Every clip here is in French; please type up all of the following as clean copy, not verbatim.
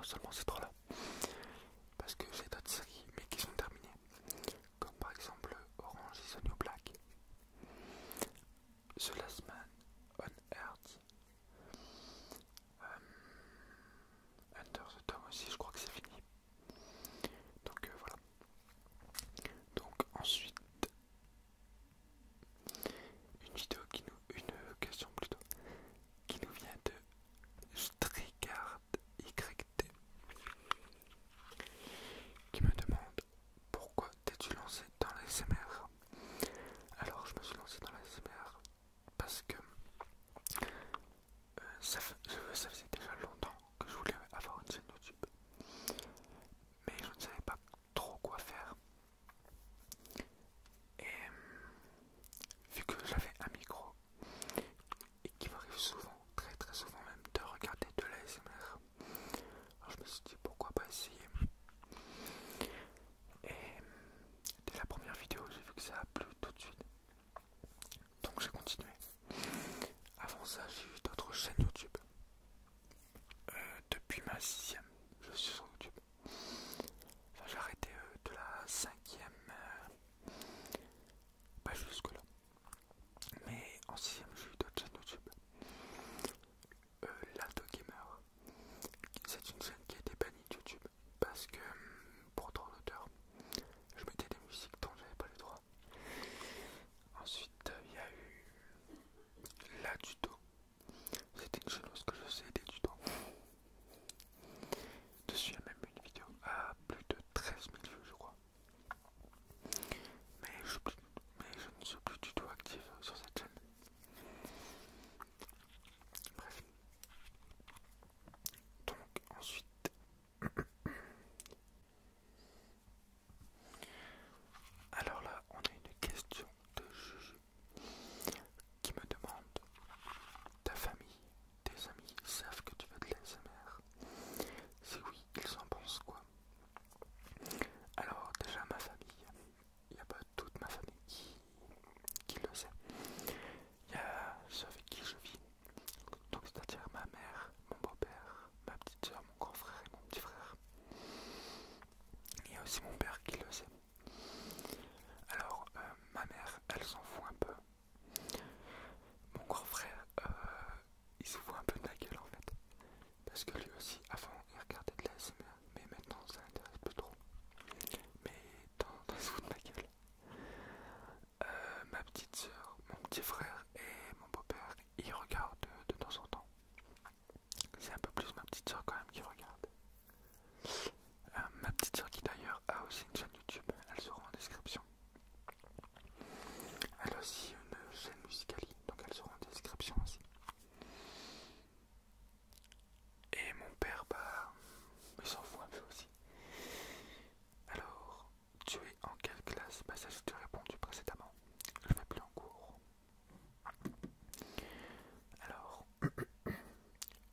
seulement ces trois-là. Parce que j'ai d'autres séries, mais qui sont terminées. Comme par exemple Orange is the New Black, The Last Man on Earth, Under the Dome aussi, je crois que c'est fini. Donc voilà. Donc ensuite, une question plutôt, qui nous vient de Stricard YT, qui me demande pourquoi t'es-tu lancé dans l'ASMR. Alors je me suis lancé dans l'ASMR parce que ça faisait déjà longtemps que je voulais avoir une chaîne YouTube, mais je ne savais pas trop quoi faire. Et vu que j'avais un micro et qu'il m'arrive souvent, très très souvent même, de regarder de l'ASMR, alors je me suis dit pourquoi pas essayer. Et dès la première vidéo, j'ai vu que ça a plu tout de suite, donc j'ai continué. Avant ça, j'ai eu d'autres chaînes YouTube. Depuis ma 6ème, je suis sur YouTube. Enfin, j'ai arrêté de la 5ème, pas jusque là. Mais en 6ème, j'ai eu d'autres chaînes YouTube. L'Alto Gamer, c'est une chaîne qui a été bannie de YouTube parce que pour droit d'auteur, je mettais des musiques dont j'avais pas les droits. Ensuite, il y a eu La Tuto. C'était une chaîne où ce que je faisais des tutos. Dessus, il y a même une vidéo à plus de 13 000 vues, je crois. Mais je ne suis plus du tout actif sur cette chaîne. Bref. Donc, ensuite. Alors là, on a une question de Juju qui me demande: ta famille, tes amis savent que tu fais de l'ASMR? Si oui, ils en pensent quoi? Alors déjà ma famille, il n'y a pas toute ma famille qui le sait. Il y a ceux avec qui je vis, donc c'est-à-dire ma mère, mon beau-père, ma petite soeur, mon grand frère et mon petit frère. Il y a aussi mon père qui le sait. Alors ma mère, elle s'en fout un peu. Mon grand frère, il se fout un peu de la gueule en fait. Parce que lui aussi, avant, il regardait de l'ASMR, mais maintenant ça l'intéresse plus trop. Mais dans se fout de ma gueule. Ma petite soeur, mon petit frère et mon beau-père, ils regardent de temps en temps. C'est un peu plus ma petite soeur quand même qui regarde. Ma petite soeur qui d'ailleurs a aussi une chaîne YouTube, elle sera en description. Elle a aussi une chaîne Musical.ly, donc elle sera en description aussi. Et mon père, bah, il s'en fout un peu aussi. Alors, tu es en quelle classe? Bah ça je t'ai répondu précédemment. Je vais plus en cours. Alors,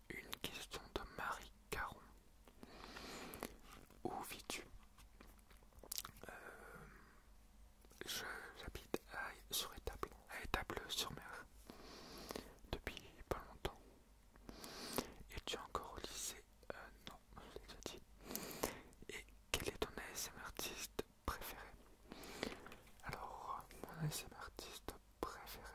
une question de Marie Caron. Où vis-tu? J'habite sur Étable, à Étable-sur-Mer, depuis pas longtemps. Es-tu encore au lycée? Non, je l'ai déjà dit. Et quel est ton ASMR artiste préféré? Alors, mon ASMR artiste préféré,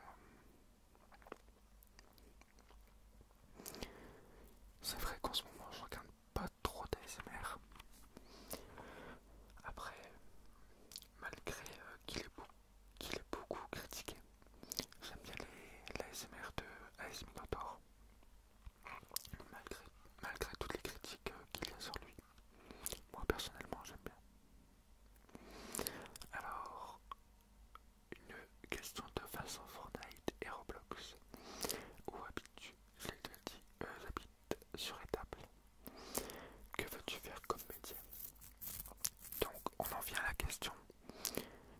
c'est vrai qu'en ce moment je regarde pas trop d'ASMR. Après, malgré qu'il est beaucoup critiqué, j'aime bien l'ASMR de AS Minotaur, malgré toutes les critiques qu'il y a sur lui. Moi personnellement j'aime bien. Alors, une question de façon Fortnite et Roblox. Où habites-tu? Je l'ai déjà dit, j'habite sur Étable. Que veux-tu faire comme métier? Donc on en vient à la question.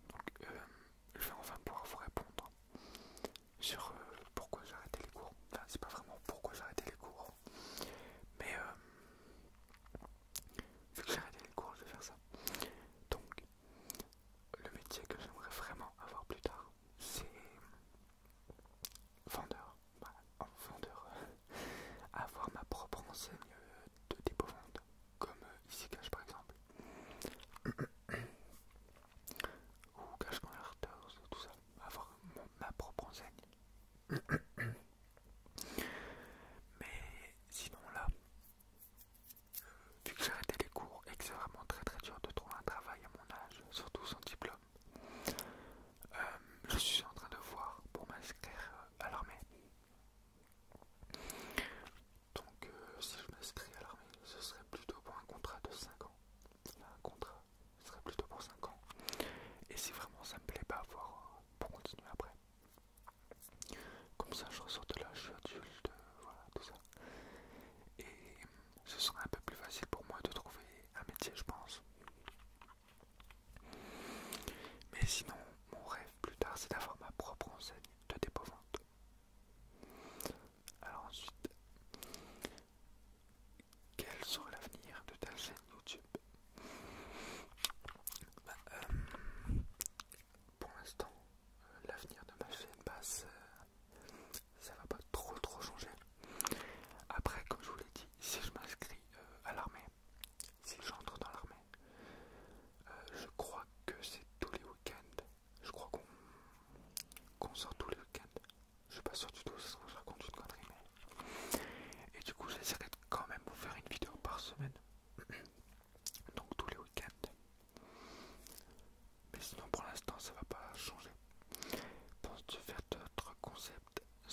Donc je vais enfin pouvoir vous répondre sur pourquoi j'ai arrêté les cours. Enfin, c'est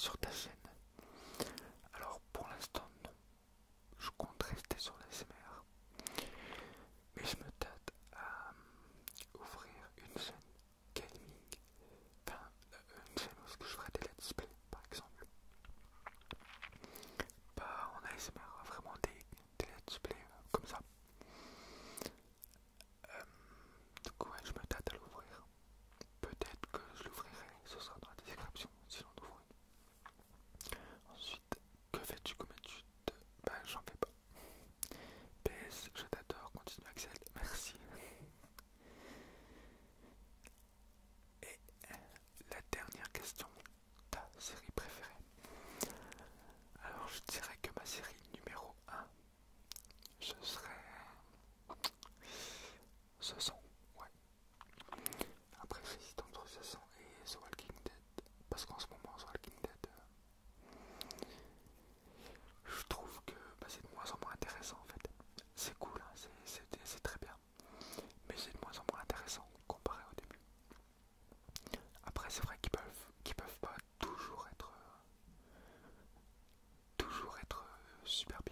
sur ta chaîne? Alors pour l'instant non, je compte rester sur l'ASMR, mais je me tâte à ouvrir une chaîne gaming, enfin une chaîne où je ferai des let's play par exemple, pas en ASMR, vraiment des let's play comme ça. Du coup ouais, je me tâte à l'ouvrir, peut-être que je l'ouvrirai, ce sera dans la description si l'on ouvre une. Ensuite, que fais-tu comme étude? Bah j'en fais pas. PS, je t'adore, continue Axel, merci. Et la dernière question, ta série préférée? Alors je dirais que ma série numéro 1, ce serait ce son, ouais. Après j'hésite entre ce son et The Walking Dead, parce qu'en ce moment The Walking Dead, je trouve que c'est de moins en moins intéressant en fait. C'est cool, hein, c'est très bien, mais c'est de moins en moins intéressant comparé au début. Après c'est vrai qu'ils peuvent pas toujours être super